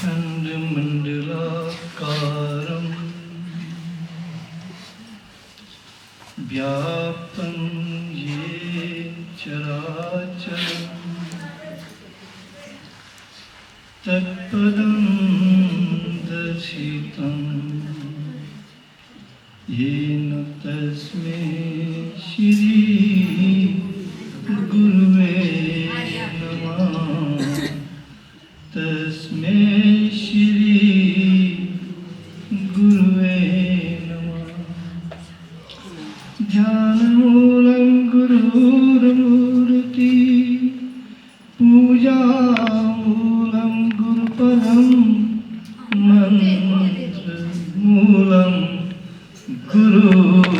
खण्डमण्डलाकारम् व्याप्तं येन चराचरम् तत्पदं दर्शितं येन तस्मै श्री गुरुवे नमः। तस्मै श्री गुरुवे नमः। ध्यानमूलं गुरुर्मूर्ति पूजामूलं गुरुपदं मन्त्रमूलं गुरुवाक्यं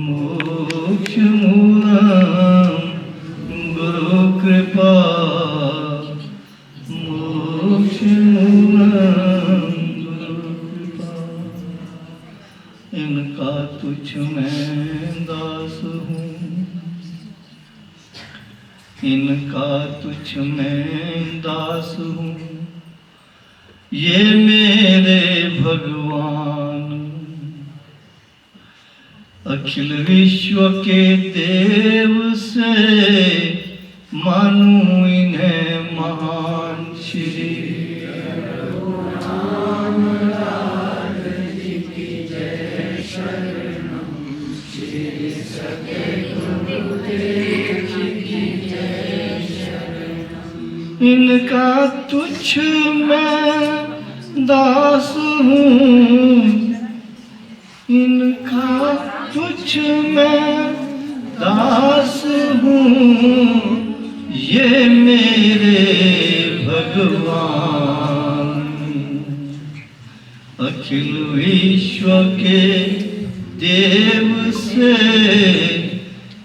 मोक्षमूलं गुरुकृपा मोक्षमूलं गुरुकृपा। इनका तुझ मैं दास हूँ, इनका तुझ मैं दास हूँ, ये मेरे भगवान। अखिल विश्व के देव से मानूं इन्हें महान श्री इनका तुझ मैं दास हूँ, इनका तुझ मैं दास हूँ, ये मेरे भगवान। अखिल विश्व के देव से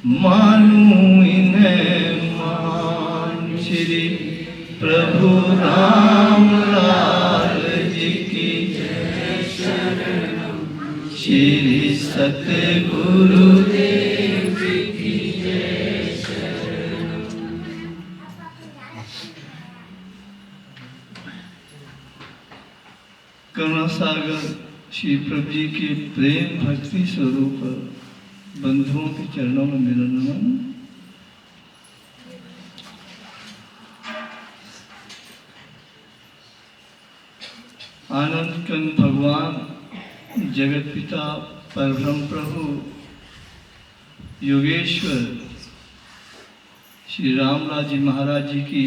मानूं इन्हें महान श्री प्रभु राम लाल जी की जय। शरणम श्री सतगुरु देव जी की जय। शरणम। करुणा सागर श्री प्रभु जी के प्रेम भक्ति स्वरूप बंधुओं के चरणों में मेरा नमन। आनंद कंद भगवान जगत पिता परब्रह्म प्रभु योगेश्वर श्री रामलाल जी महाराज जी की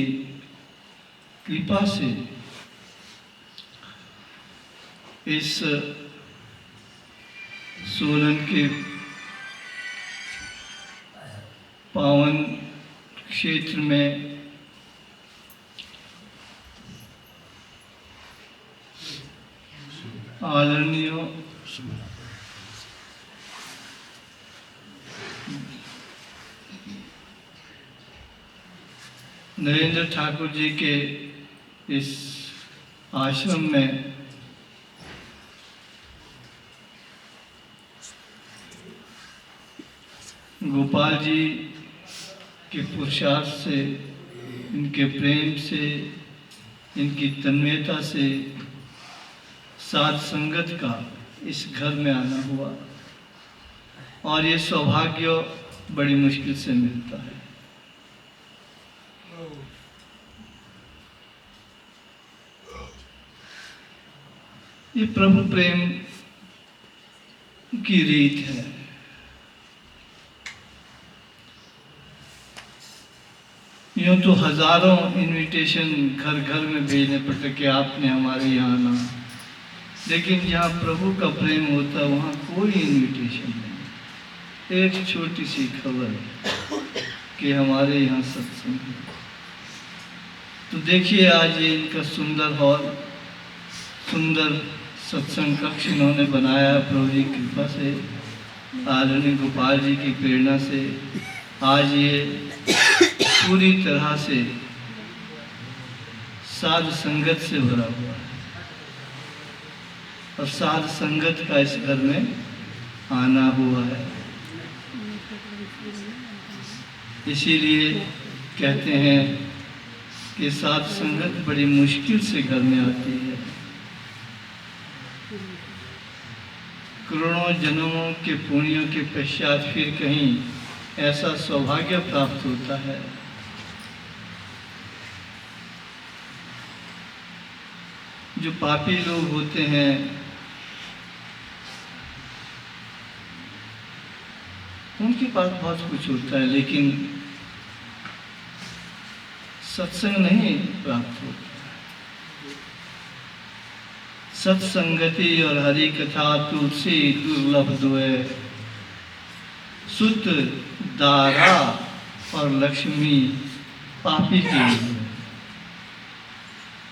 कृपा से इस सोलन के पावन क्षेत्र में आदरणीय नरेंद्र ठाकुर जी के इस आश्रम में गोपाल जी के पुरुषार्थ से, इनके प्रेम से, इनकी तन्मयता से साध संगत का इस घर में आना हुआ और ये सौभाग्य बड़ी मुश्किल से मिलता है। ये प्रभु प्रेम की रीत है। यूँ तो हजारों इनविटेशन घर घर में भेजने पड़ते कि आपने हमारे यहाँ आना, लेकिन जहाँ प्रभु का प्रेम होता है वहाँ कोई इनविटेशन नहीं। एक छोटी सी खबर कि हमारे यहाँ सत्संग है। तो देखिए आज ये इनका सुंदर हॉल, सुंदर सत्संग कक्ष इन्होंने बनाया प्रभु जी की कृपा से, आदरणीय गोपाल जी की प्रेरणा से। आज ये पूरी तरह से साध संगत से भरा हुआ है और साध संगत का इस घर में आना हुआ है। इसीलिए कहते हैं के साथ संगत बड़ी मुश्किल से घर में आती है। करोड़ों जन्मों के पुण्यों के पश्चात फिर कहीं ऐसा सौभाग्य प्राप्त होता है। जो पापी लोग होते हैं उनके पास बहुत कुछ होता है, लेकिन सत्संग नहीं प्राप्त होता। सत्संगति और हरि कथा तुलसी दुर्लभ दुए, सुत दारा और लक्ष्मी पापी के भी।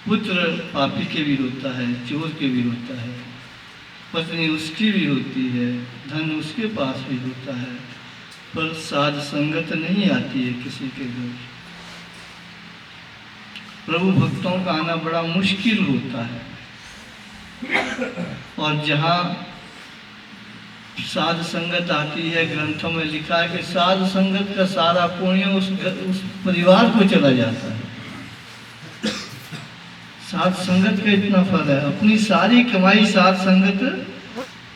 पुत्र पापी के भी होता है, चोर के भी होता है, पत्नी उसकी भी होती है, धन उसके पास भी होता है, पर साध संगत नहीं आती है किसी के घर। प्रभु भक्तों का आना बड़ा मुश्किल होता है। और जहाँ साध संगत आती है, ग्रंथों में लिखा है कि साध संगत का सारा पुण्य उस परिवार को चला जाता है। साध संगत का इतना फल है, अपनी सारी कमाई साध संगत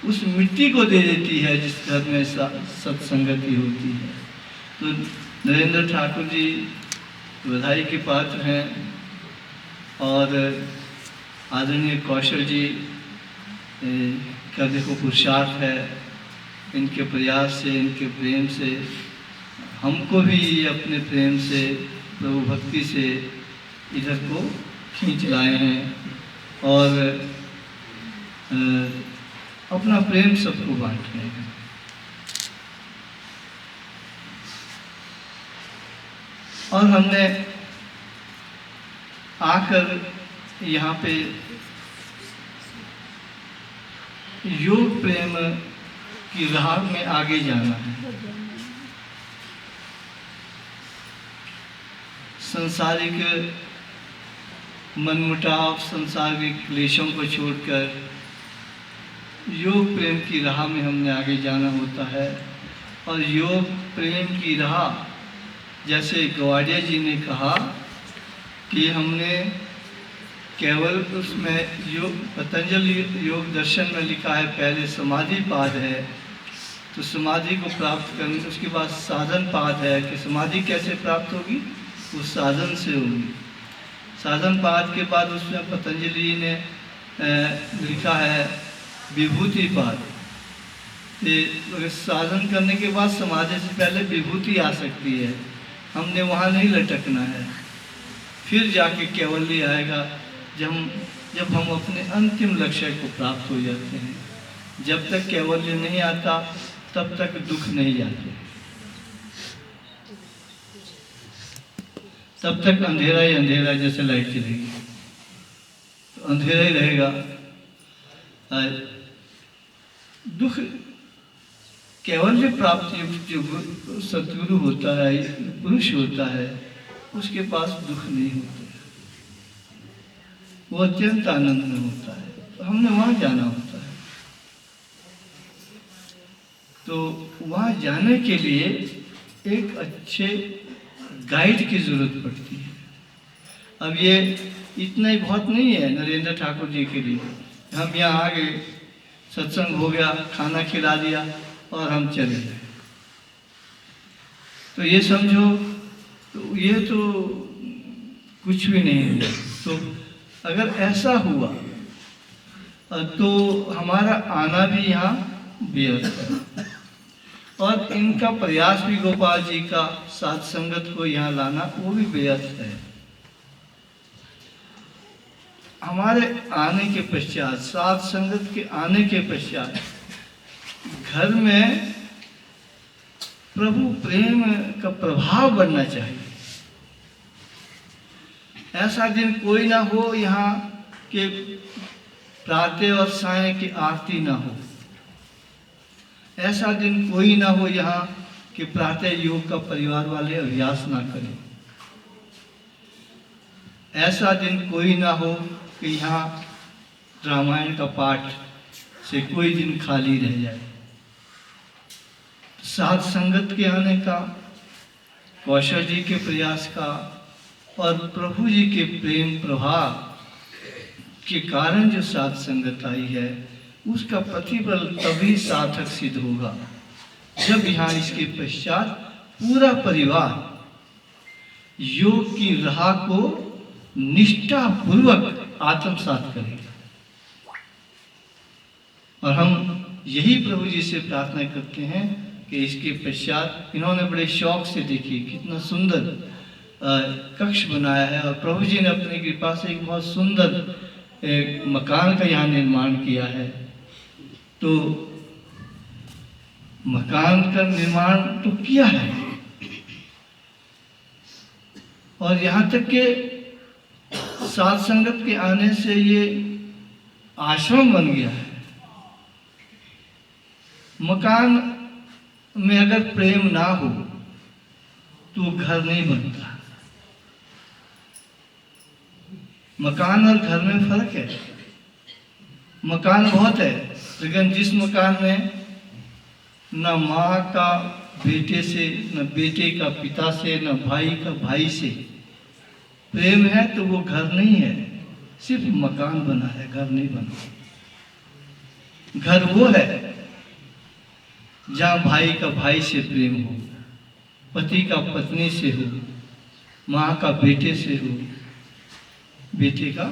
उस मिट्टी को दे देती है जिस घर में सत्संगति होती है। तो नरेंद्र ठाकुर जी बधाई के पात्र हैं, और आदरणीय कौशल जी का देखो पुरुषार्थ है। इनके प्रयास से, इनके प्रेम से हमको भी अपने प्रेम से, प्रभु भक्ति से इधर को खींच लाए हैं, और अपना प्रेम सबको बांट रहे हैं। और हमने आकर यहाँ पे योग प्रेम की राह में आगे जाना है। सांसारिक मनमुटाव, सांसारिक क्लेशों को छोड़कर योग प्रेम की राह में हमने आगे जाना होता है। और योग प्रेम की राह, जैसे गवाड़िया जी ने कहा कि हमने केवल उसमें योग, पतंजलि योग दर्शन में लिखा है पहले समाधि पाद है, तो समाधि को प्राप्त करने, उसके बाद साधन पाद है कि समाधि कैसे प्राप्त होगी, उस साधन से होगी। साधन पाद के बाद उसमें पतंजलि ने लिखा है विभूति पाद। साधन करने के बाद समाधि से पहले विभूति आ सकती है, हमने वहाँ नहीं लटकना है। फिर जाके कैवल्य आएगा जब हम अपने अंतिम लक्ष्य को प्राप्त हो जाते हैं। जब तक कैवल्य नहीं आता तब तक दुख नहीं जाते, तब तक अंधेरा ही अंधेरा, जैसे लाइट चलेगी तो अंधेरा ही रहेगा। दुख कैवल्य प्राप्त जो सद्गुरु होता है, पुरुष होता है, उसके पास दुख नहीं होता, वो अत्यंत आनंद में होता है। तो हमने वहाँ जाना होता है। तो वहाँ जाने के लिए एक अच्छे गाइड की जरूरत पड़ती है। अब ये इतना ही बहुत नहीं है नरेंद्र ठाकुर जी के लिए। हम यहाँ आ गए, सत्संग हो गया, खाना खिला दिया और हम चले गए, तो ये समझो तो ये तो कुछ भी नहीं है। तो अगर ऐसा हुआ तो हमारा आना भी यहाँ व्यर्थ है। और इनका प्रयास भी, गोपाल जी का साध संगत को यहाँ लाना, वो भी व्यर्थ है। हमारे आने के पश्चात, साध संगत के आने के पश्चात घर में प्रभु प्रेम का प्रभाव बनना चाहिए। ऐसा दिन कोई ना हो यहाँ कि प्रातः और सायं की आरती ना हो। ऐसा दिन कोई ना हो यहाँ कि प्रातः योग का परिवार वाले अभ्यास ना करें। ऐसा दिन कोई ना हो कि यहाँ रामायण का पाठ से कोई दिन खाली रह जाए। साध संगत के आने का, कौशल जी के प्रयास का और प्रभु जी के प्रेम प्रभाव के कारण जो साथ संगत आई है, उसका प्रतिफल तभी सार्थक सिद्ध होगा जब यहाँ इसके पश्चात पूरा परिवार योग की राह को निष्ठापूर्वक आत्मसात करेगा। और हम यही प्रभु जी से प्रार्थना करते हैं कि इसके पश्चात इन्होंने बड़े शौक से देखी कितना सुंदर कक्ष बनाया है, और प्रभु जी ने अपनी कृपा से एक बहुत सुंदर एक मकान का यहाँ निर्माण किया है। तो मकान का निर्माण तो किया है, और यहाँ तक के साथ संगत के आने से ये आश्रम बन गया है। मकान में अगर प्रेम ना हो तो घर नहीं बनता। मकान और घर में फर्क है। मकान बहुत है, लेकिन जिस मकान में न माँ का बेटे से, न बेटे का पिता से, न भाई का भाई से प्रेम है, तो वो घर नहीं है, सिर्फ मकान बना है, घर नहीं बना। घर वो है जहाँ भाई का भाई से प्रेम हो, पति का पत्नी से हो, माँ का बेटे से हो, बेटे का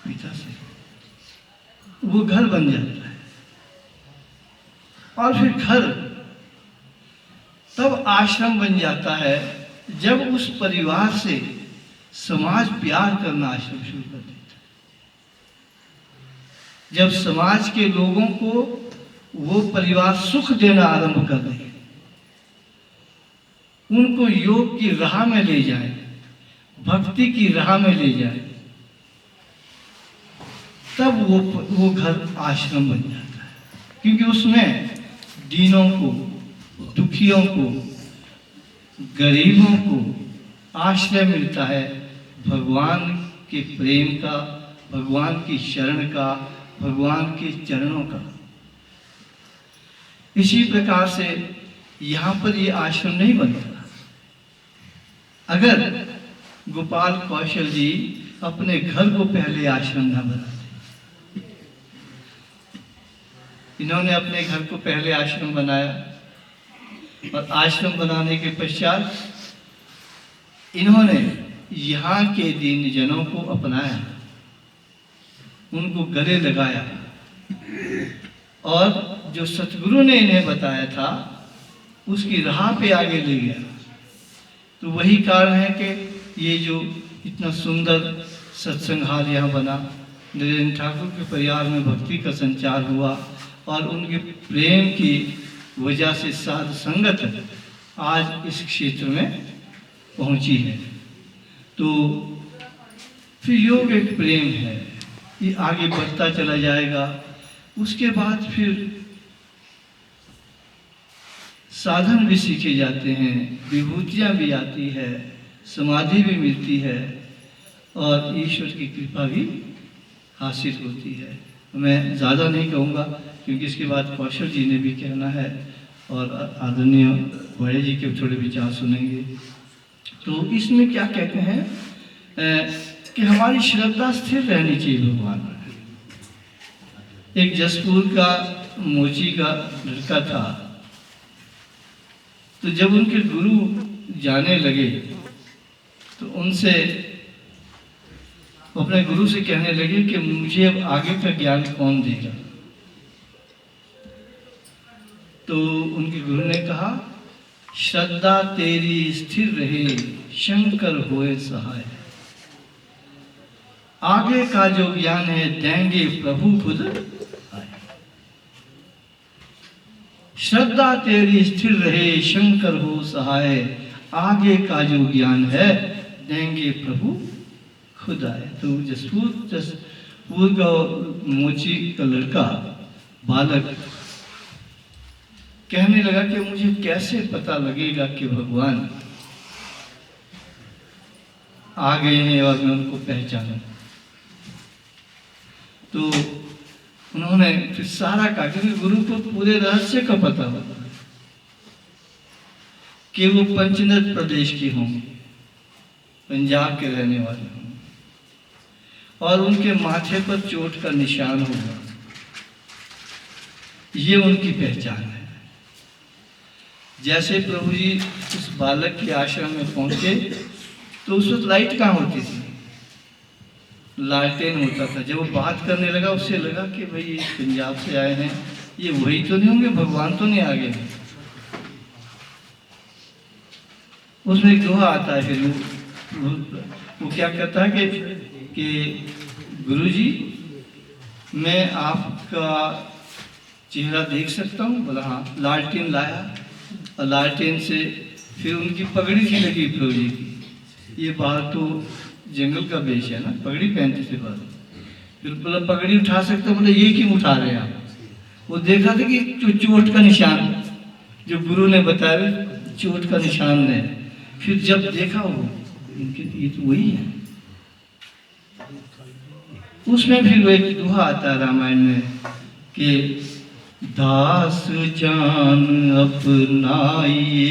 पिता से हो, वो घर बन जाता है। और फिर घर तब आश्रम बन जाता है जब उस परिवार से समाज प्यार करना आश्रम शुरू कर देता है। जब समाज के लोगों को वो परिवार सुख देना आरंभ कर दे, उनको योग की राह में ले जाए, भक्ति की राह में ले जाए, तब वो घर आश्रम बन जाता है। क्योंकि उसमें दीनों को, दुखियों को, गरीबों को आश्रय मिलता है भगवान के प्रेम का, भगवान की शरण का, भगवान के चरणों का। इसी प्रकार से यहाँ पर ये आश्रम नहीं बनता अगर गोपाल कौशल जी अपने घर को पहले आश्रम न बनाते। इन्होंने अपने घर को पहले आश्रम बनाया, और आश्रम बनाने के पश्चात इन्होंने यहाँ के दीन जनों को अपनाया, उनको गले लगाया, और जो सतगुरु ने इन्हें बताया था उसकी राह पे आगे ले गया। तो वही कारण है कि ये जो इतना सुंदर सत्संग हाल यहाँ बना, नरेंद्र ठाकुर के परिवार में भक्ति का संचार हुआ, और उनके प्रेम की वजह से साध संगत आज इस क्षेत्र में पहुंची है। तो फिर योग एक प्रेम है, ये आगे बढ़ता चला जाएगा। उसके बाद फिर साधन भी सीखे जाते हैं, विभूतियाँ भी आती है, समाधि भी मिलती है, और ईश्वर की कृपा भी हासिल होती है। मैं ज़्यादा नहीं कहूँगा क्योंकि इसके बाद कौशल जी ने भी कहना है, और आदरणीय बड़े जी के थोड़े विचार सुनेंगे। तो इसमें क्या कहते हैं कि हमारी श्रद्धा स्थिर रहनी चाहिए भगवान पर। एक जसपुर का मोची का लड़का था, तो जब उनके गुरु जाने लगे तो उनसे अपने गुरु से कहने लगे कि मुझे अब आगे का ज्ञान कौन देगा। तो उनके गुरु ने कहा, श्रद्धा तेरी स्थिर रहे, शंकर होए सहाय। आगे का जो ज्ञान है देंगे प्रभु खुद आए। श्रद्धा तेरी स्थिर रहे, शंकर हो सहाय। आगे का जो ज्ञान है देंगे प्रभु खुद आए। तो जसपुर का मोची का लड़का बालक कहने लगा कि मुझे कैसे पता लगेगा कि भगवान आ गए हैं और मैं उनको पहचानूं। तो उन्होंने फिर सारा कहा, क्योंकि गुरु को पूरे रहस्य का पता होता है कि वो पंचनद प्रदेश के होंगे, पंजाब के रहने वाले होंगे, और उनके माथे पर चोट का निशान होगा, ये उनकी पहचान है। जैसे प्रभु जी उस बालक के आश्रम में पहुंचे तो उस वक्त लाइट कहाँ होती थी, लालटेन होता था। जब वो बात करने लगा उससे लगा कि भाई ये पंजाब से आए हैं, ये वही तो नहीं होंगे, भगवान तो नहीं आ गए हैं। उसमें एक दोहा आता है, फिर वो क्या कहता है कि गुरुजी मैं आपका चेहरा देख सकता हूँ? बोला हाँ। लालटेन लाया और लालटेन से फिर उनकी पगड़ी सी लगी प्रभु जी की। ये बाहर तो जंगल का वेश है ना, पगड़ी पहनते थे बाहर। फिर बोला पगड़ी उठा सकते? बोले ये क्यों उठा रहे हैं आप? वो देखा था कि चोट का निशान जो गुरु ने बताया, चोट का निशान है। फिर जब देखा वो इनके ये तो वही है। उसमें फिर वो एक दोहा आता है रामायण में कि दास जान अपनाइए,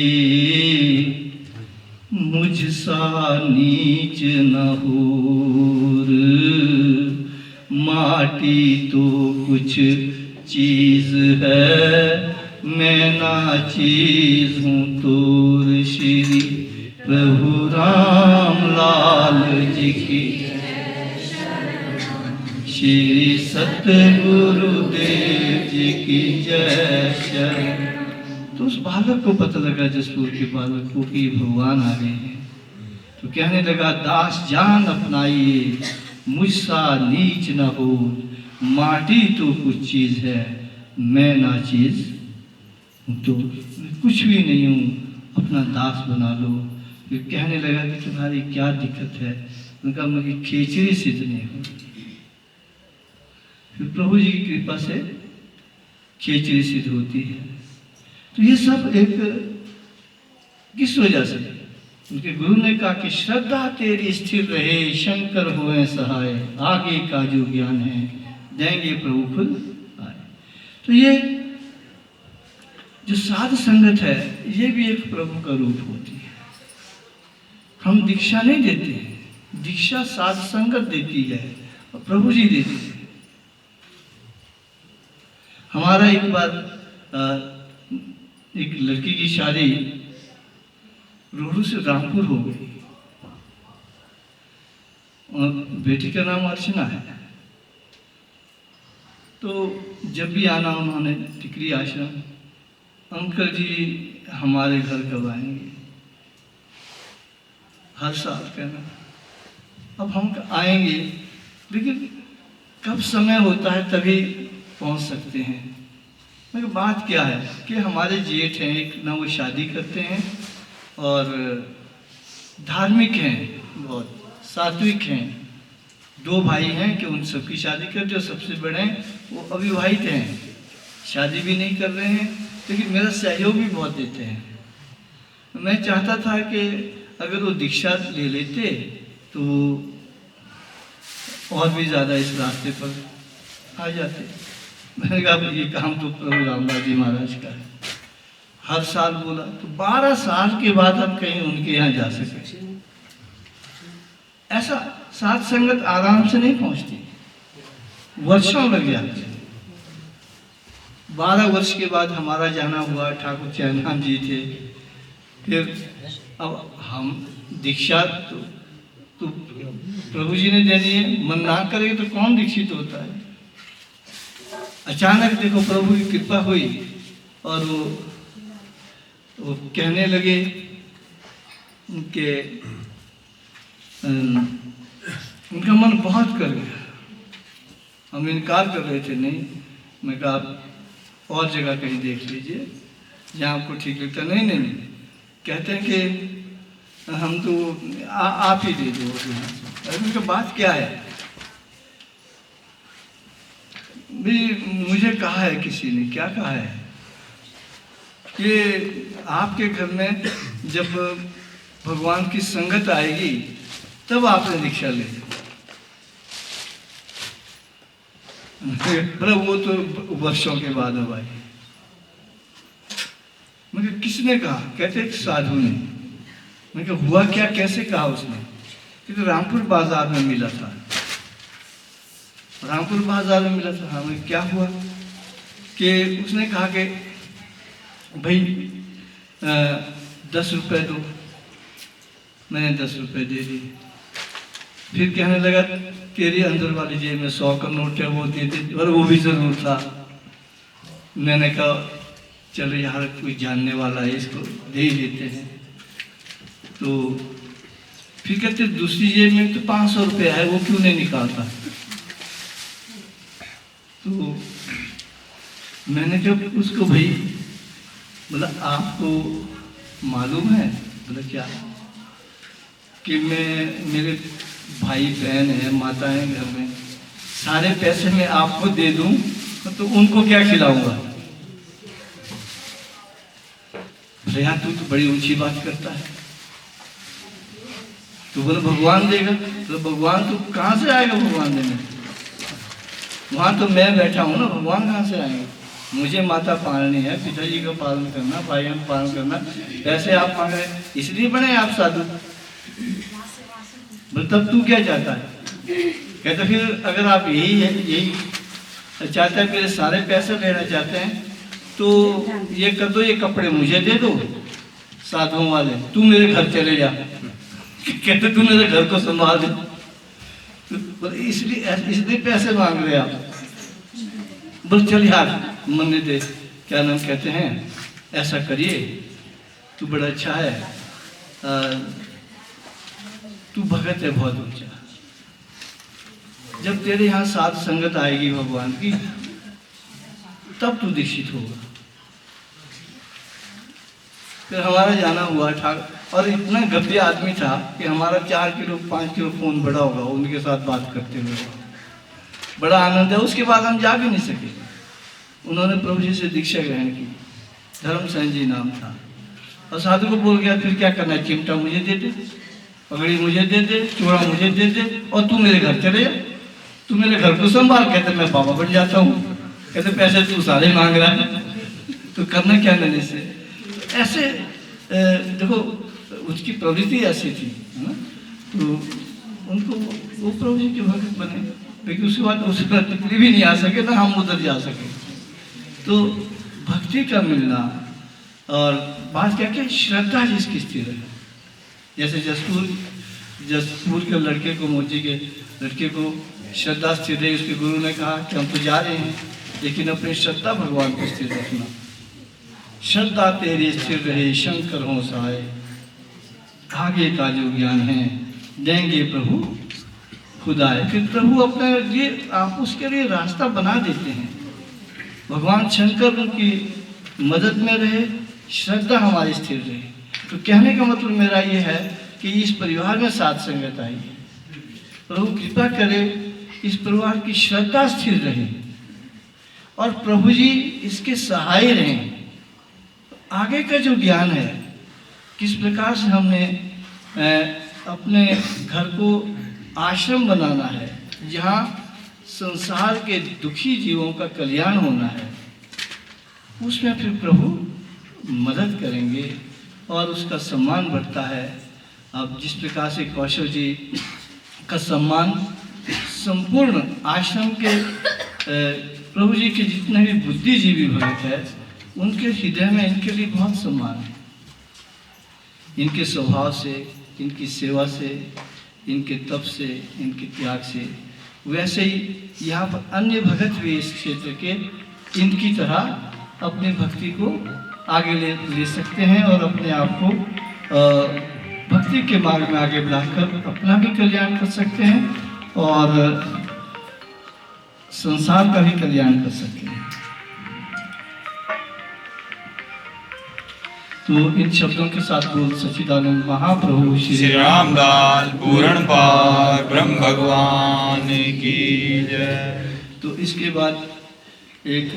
मुझसा नीच न होर, माटी तो कुछ चीज है, मैं ना चीज हूँ तोर। श्री प्रभु राम लाल जी की, श्री सतगुरुदेव जी की जय शरण। तो उस बालक को पता लगा, जसपुर के बालक को, कि भगवान आ गए हैं। तो कहने लगा दास जान अपनाइए, मुझसा नीच न हो, माटी तो कुछ चीज है, मैं ना चीज तो कुछ भी नहीं हूँ, अपना दास बना लो। फिर कहने लगा कि तुम्हारी क्या दिक्कत है? उनका मेरी खेचरी सिद्ध नहीं हो। फिर प्रभु जी की कृपा से खेचरी सिद्ध होती है। तो ये सब एक किस वजह से? उनके गुरु ने कहा कि श्रद्धा तेरी स्थिर रहे, शंकर होए सहाय, आगे का जो ज्ञान है देंगे प्रभु खुद आए। तो ये जो साध संगत है, ये भी एक प्रभु का रूप होती है। हम दीक्षा नहीं देते हैं, दीक्षा साध संगत देती है और प्रभु जी देते हैं। हमारा एक बार एक लड़की की शादी रोहू से रामपुर हो गई और बेटी का नाम अर्चना है। तो जब भी आना उन्होंने टिकरी आश्रम, अंकल जी हमारे घर कब आएंगे, हर साल कहना। अब हम आएंगे, लेकिन कब समय होता है तभी पहुंच सकते हैं। मगर बात क्या है कि हमारे जेठ हैं, एक ना वो शादी करते हैं और धार्मिक हैं, बहुत सात्विक हैं। दो भाई हैं कि उन सबकी शादी करते, और सबसे बड़े वो अविवाहित हैं, शादी भी नहीं कर रहे हैं, लेकिन मेरा सहयोग भी बहुत देते हैं। मैं चाहता था कि अगर वो दीक्षा ले लेते तो और भी ज़्यादा इस रास्ते पर आ जाते। मैंने कहा ये काम तो प्रभु रामदास जी महाराज का है। हर साल बोला, तो 12 साल के बाद हम कहीं उनके यहाँ जा सके। ऐसा साथ संगत आराम से नहीं पहुंचती, वर्षों लग जाते। 12 वर्ष के बाद हमारा जाना हुआ, ठाकुर चैनाम जी थे। फिर अब हम दीक्षा तो प्रभु जी ने दे दी है, मन ना करेगा तो कौन दीक्षित होता है। अचानक देखो प्रभु की कृपा हुई और वो कहने लगे कि उनका मन बहुत कर गया। हम इनकार कर रहे थे, नहीं, मैं कहा आप और जगह कहीं देख लीजिए जहाँ आपको ठीक लगता। नहीं नहीं नहीं, कहते हैं कि हम तो आप ही दे दो। अरे उनका बात क्या है भी, मुझे कहा है किसी ने, क्या कहा है कि आपके घर में जब भगवान की संगत आएगी तब आपने दीक्षा ले। पर वो तो वर्षों के बाद अब आई। मैं किसने कहा? कहते एक साधु ने। मैं कहा हुआ क्या, कैसे कहा उसने? क्योंकि रामपुर बाजार में मिला था। रामपुर बाजार में मिला था। हमें क्या हुआ कि उसने कहा कि भाई 10 रुपये दो। मैंने 10 रुपये दे दिए। फिर कहने लगा तेरी अंदर वाली जेब में 100 का नोट है, वो दे दे, और वो भी ज़रूर था। मैंने कहा चलो यार कोई जानने वाला है, इसको दे ही देते हैं। तो फिर कहते दूसरी जेब में तो 500 रुपये है, वो क्यों नहीं निकालता। तो मैंने कहा उसको भाई, बोला आपको मालूम है, बोला क्या, कि मेरे भाई बहन है, माता है घर में, सारे पैसे मैं आपको दे दूं तो उनको क्या खिलाऊंगा। भैया तू तो बड़ी ऊंची बात करता है। तो बोले भगवान देगा। तो भगवान तो कहाँ से आएगा भगवान देने, वहां तो मैं बैठा हूं ना, भगवान कहाँ से आएंगे। मुझे माता पालनी है, पिताजी का पालन करना, भाइयों का पालन करना, पैसे आप मांग रहे हैं, इसलिए बने आप साधु। बोले तब तू क्या चाहता है। कहते फिर अगर आप यही चाहता है, मेरे सारे पैसे लेना चाहते हैं, तो ये कर दो, ये कपड़े मुझे दे दो साधुओं वाले, तू मेरे घर चले जा। कहते तू मेरे घर को संभाल दे। तो इसलिए पैसे मांग रहे आप। बोल चल यार मन दे, क्या नाम कहते हैं, ऐसा करिए, तू बड़ा अच्छा है, तू भगत है बहुत ऊंचा। जब तेरे यहाँ साथ संगत आएगी भगवान की, तब तू दीक्षित होगा। फिर हमारा जाना हुआ था, और इतना गब्बे आदमी था कि हमारा 4 किलो 5 किलो फोन बड़ा होगा, उनके साथ बात करते हुए बड़ा आनंद है। उसके बाद हम जा भी नहीं सके। उन्होंने प्रभु जी से दीक्षा ग्रहण की, धर्मसेन जी नाम था, और साधु को बोल गया फिर क्या करना है, चिमटा मुझे दे दे, पगड़ी मुझे दे दे, चूड़ा मुझे दे दे, और तू मेरे घर चले जा, तू मेरे घर को संभाल। कहते मैं बाबा बन जाता हूँ। कहते पैसे तू सारे मांग रहा है, तो करना क्या मैंने से। ऐसे देखो उसकी प्रवृत्ति ऐसी थी, है ना। तो उनको वो प्रभु जी के भक्त बने, लेकिन उसके बाद उसका तिकड़ी भी नहीं आ सके ना हम उधर जा सके। तो भक्ति का मिलना, और बात क्या कि श्रद्धा जिसकी स्थिर है। जैसे जसपुर के लड़के को, मोची के लड़के को श्रद्धा स्थिर है, उसके गुरु ने कहा कि हम तो जा रहे हैं, लेकिन अपनी श्रद्धा भगवान को स्थिर रखना। श्रद्धा तेरी स्थिर रहे शंकर हो सहाय, आगे का जो ज्ञान है देंगे प्रभु खुदाए। फिर प्रभु अपने लिए आप उसके लिए रास्ता बना देते हैं। भगवान शंकर की मदद में रहे, श्रद्धा हमारी स्थिर रहे। तो कहने का मतलब मेरा ये है कि इस परिवार में साथ संगत आई है, प्रभु कृपा करे इस परिवार की श्रद्धा स्थिर रहे, और प्रभु जी इसके सहाय रहें। आगे का जो ज्ञान है, किस प्रकार से हमने अपने घर को आश्रम बनाना है, जहाँ संसार के दुखी जीवों का कल्याण होना है, उसमें फिर प्रभु मदद करेंगे और उसका सम्मान बढ़ता है। अब जिस प्रकार से कौशल जी का सम्मान संपूर्ण आश्रम के प्रभु जी के जितने भी बुद्धिजीवी भक्त है, उनके हृदय में इनके लिए बहुत सम्मान है। इनके स्वभाव से, इनकी सेवा से, इनके तप से, इनके त्याग से। वैसे ही यहाँ पर अन्य भगत भी इस क्षेत्र के इनकी तरह अपनी भक्ति को आगे ले सकते हैं, और अपने आप को भक्ति के मार्ग में आगे बढ़ाकर अपना भी कल्याण कर सकते हैं, और संसार का भी कल्याण कर सकते हैं। तो इन शब्दों के साथ बोल सच्चिदानंद महाप्रभु श्री रामलाल पूर्ण पार ब्रह्म भगवान की जय। तो इसके बाद एक